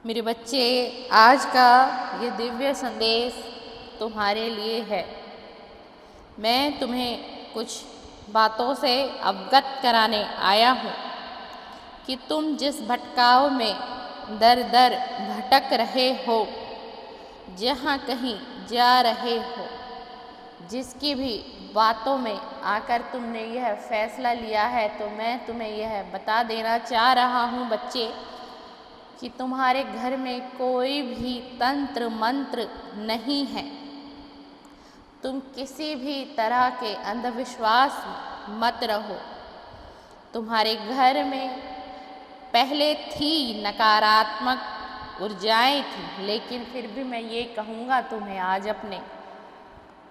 मेरे बच्चे, आज का ये दिव्य संदेश तुम्हारे लिए है। मैं तुम्हें कुछ बातों से अवगत कराने आया हूँ कि तुम जिस भटकाव में दर दर भटक रहे हो, जहाँ कहीं जा रहे हो, जिसकी भी बातों में आकर तुमने यह फैसला लिया है, तो मैं तुम्हें यह बता देना चाह रहा हूँ बच्चे कि तुम्हारे घर में कोई भी तंत्र मंत्र नहीं है। तुम किसी भी तरह के अंधविश्वास मत रहो। तुम्हारे घर में पहले थी नकारात्मक ऊर्जाएं थी, लेकिन फिर भी मैं ये कहूँगा तुम्हें आज अपने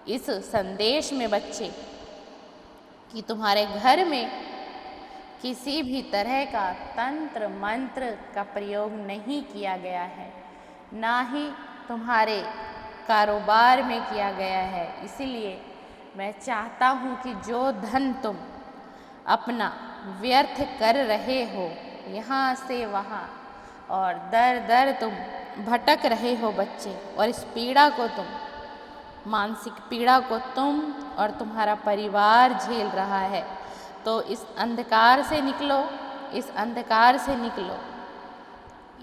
इस संदेश में बच्चे कि तुम्हारे घर में किसी भी तरह का तंत्र मंत्र का प्रयोग नहीं किया गया है, ना ही तुम्हारे कारोबार में किया गया है। इसीलिए मैं चाहता हूँ कि जो धन तुम अपना व्यर्थ कर रहे हो यहाँ से वहाँ और दर दर तुम भटक रहे हो बच्चे, और इस पीड़ा को तुम मानसिक पीड़ा को तुम और तुम्हारा परिवार झेल रहा है, तो इस अंधकार से निकलो, इस अंधकार से निकलो।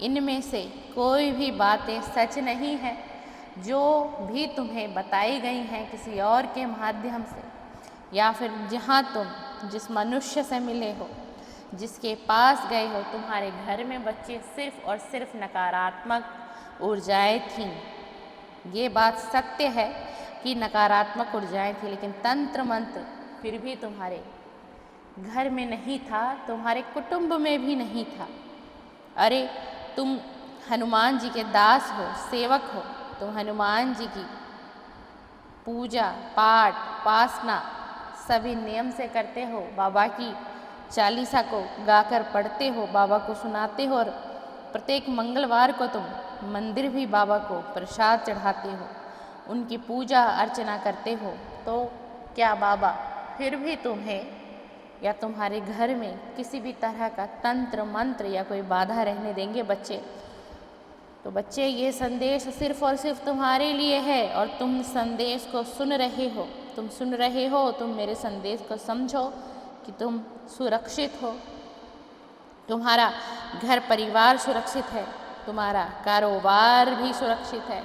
इनमें से कोई भी बातें सच नहीं है। जो भी तुम्हें बताई गई हैं किसी और के माध्यम से, या फिर जहाँ तुम जिस मनुष्य से मिले हो, जिसके पास गए हो, तुम्हारे घर में बच्चे सिर्फ और सिर्फ नकारात्मक ऊर्जाएं थीं। ये बात सत्य है कि नकारात्मक ऊर्जाएं थी, लेकिन तंत्र मंत्र फिर भी तुम्हारे घर में नहीं था, तुम्हारे कुटुंब में भी नहीं था। अरे तुम हनुमान जी के दास हो, सेवक हो, तुम हनुमान जी की पूजा पाठ उपासना सभी नियम से करते हो, बाबा की चालीसा को गाकर पढ़ते हो, बाबा को सुनाते हो, और प्रत्येक मंगलवार को तुम मंदिर भी बाबा को प्रसाद चढ़ाते हो, उनकी पूजा अर्चना करते हो। तो क्या बाबा फिर भी तुम्हें या तुम्हारे घर में किसी भी तरह का तंत्र मंत्र या कोई बाधा रहने देंगे बच्चे? तो बच्चे, ये संदेश सिर्फ और सिर्फ तुम्हारे लिए है, और तुम संदेश को सुन रहे हो, तुम सुन रहे हो, तुम मेरे संदेश को समझो कि तुम सुरक्षित हो, तुम्हारा घर परिवार सुरक्षित है, तुम्हारा कारोबार भी सुरक्षित है,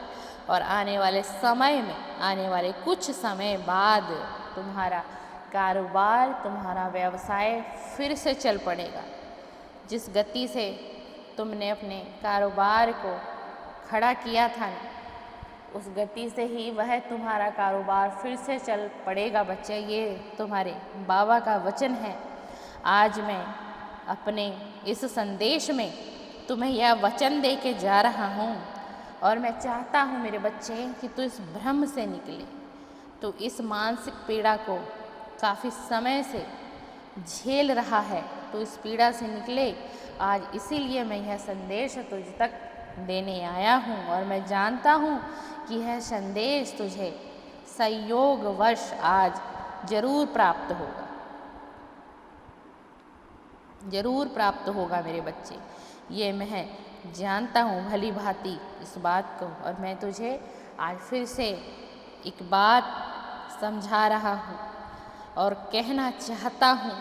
और आने वाले समय में, आने वाले कुछ समय बाद तुम्हारा कारोबार, तुम्हारा व्यवसाय फिर से चल पड़ेगा। जिस गति से तुमने अपने कारोबार को खड़ा किया था, उस गति से ही वह तुम्हारा कारोबार फिर से चल पड़ेगा बच्चे। ये तुम्हारे बाबा का वचन है। आज मैं अपने इस संदेश में तुम्हें यह वचन दे के जा रहा हूँ, और मैं चाहता हूँ मेरे बच्चे कि तू इस भ्रम से निकले, तो इस मानसिक पीड़ा को काफ़ी समय से झेल रहा है, तो इस पीड़ा से निकले। आज इसीलिए मैं यह संदेश तुझ तक देने आया हूँ, और मैं जानता हूँ कि यह संदेश तुझे संयोगवश आज जरूर प्राप्त होगा, जरूर प्राप्त होगा मेरे बच्चे। ये मैं जानता हूँ भली भांति इस बात को, और मैं तुझे आज फिर से एक बात समझा रहा हूँ और कहना चाहता हूँ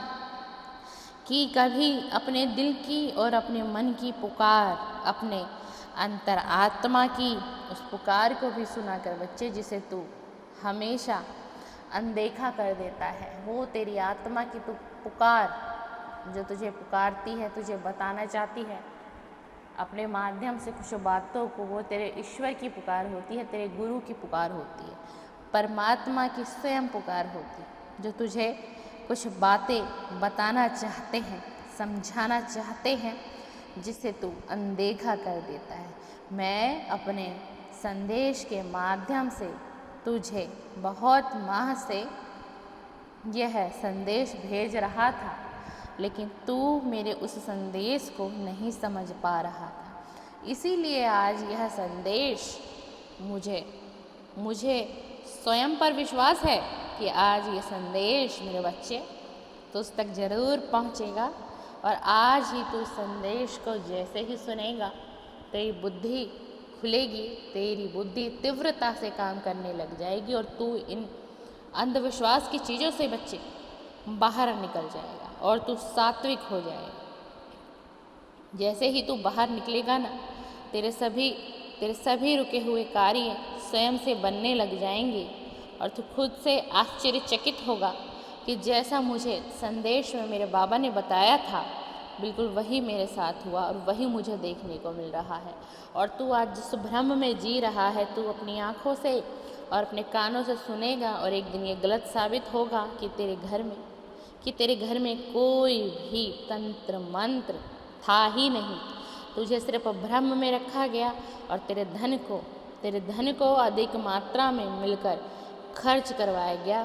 कि कभी अपने दिल की और अपने मन की पुकार, अपने अंतरात्मा की उस पुकार को भी सुना कर बच्चे, जिसे तू हमेशा अनदेखा कर देता है। वो तेरी आत्मा की तू पुकार जो तुझे पुकारती है, तुझे बताना चाहती है अपने माध्यम से कुछ बातों को, वो तेरे ईश्वर की पुकार होती है, तेरे गुरु की पुकार होती है, परमात्मा की स्वयं पुकार होती है, जो तुझे कुछ बातें बताना चाहते हैं, समझाना चाहते हैं, जिसे तू अनदेखा कर देता है। मैं अपने संदेश के माध्यम से तुझे बहुत माह से यह संदेश भेज रहा था, लेकिन तू मेरे उस संदेश को नहीं समझ पा रहा था। इसीलिए आज यह संदेश मुझे स्वयं पर विश्वास है कि आज ये संदेश मेरे बच्चे तुझ तक ज़रूर पहुँचेगा, और आज ही तू संदेश को जैसे ही सुनेगा, तेरी बुद्धि खुलेगी, तेरी बुद्धि तीव्रता से काम करने लग जाएगी और तू इन अंधविश्वास की चीज़ों से बच्चे बाहर निकल जाएगा और तू सात्विक हो जाएगा। जैसे ही तू बाहर निकलेगा ना, तेरे सभी रुके हुए कार्य स्वयं से बनने लग जाएंगे और तू खुद से आश्चर्यचकित होगा कि जैसा मुझे संदेश में मेरे बाबा ने बताया था बिल्कुल वही मेरे साथ हुआ और वही मुझे देखने को मिल रहा है। और तू आज जिस भ्रम में जी रहा है, तू अपनी आँखों से और अपने कानों से सुनेगा और एक दिन ये गलत साबित होगा कि तेरे घर में कोई भी तंत्र मंत्र था ही नहीं। तुझे सिर्फ भ्रम में रखा गया और तेरे धन को अधिक मात्रा में मिलकर खर्च करवाया गया,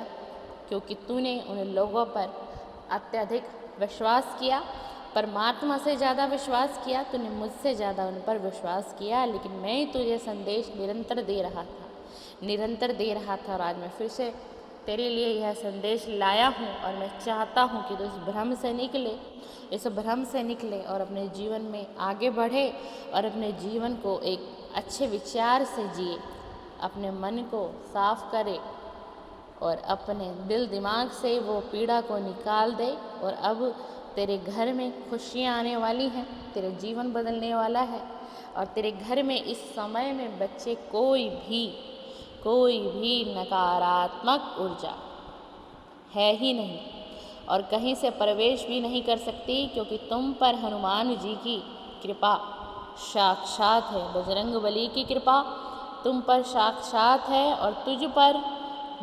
क्योंकि तूने उन लोगों पर अत्यधिक विश्वास किया, परमात्मा से ज़्यादा विश्वास किया, तूने मुझसे ज़्यादा उन पर विश्वास किया। लेकिन मैं तुझे संदेश निरंतर दे रहा था और आज मैं फिर से तेरे लिए यह संदेश लाया हूँ और मैं चाहता हूँ कि तू इस भ्रम से निकले और अपने जीवन में आगे बढ़े और अपने जीवन को एक अच्छे विचार से जिए, अपने मन को साफ करे और अपने दिल दिमाग से वो पीड़ा को निकाल दे। और अब तेरे घर में खुशियाँ आने वाली हैं, तेरे जीवन बदलने वाला है और तेरे घर में इस समय में बच्चे कोई भी नकारात्मक ऊर्जा है ही नहीं और कहीं से प्रवेश भी नहीं कर सकती, क्योंकि तुम पर हनुमान जी की कृपा साक्षात है, बजरंगबली की कृपा तुम पर साक्षात है और तुझ पर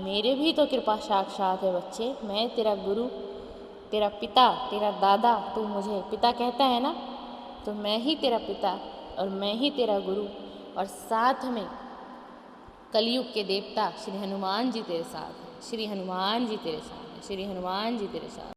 मेरे भी तो कृपा साक्षात है। बच्चे, मैं तेरा गुरु, तेरा पिता, तेरा दादा, तू मुझे पिता कहता है ना, तो मैं ही तेरा पिता और मैं ही तेरा गुरु और साथ में कलयुग के देवता श्री हनुमान जी तेरे साथ हैं, श्री हनुमान जी तेरे साथ हैं, श्री हनुमान जी तेरे साथ।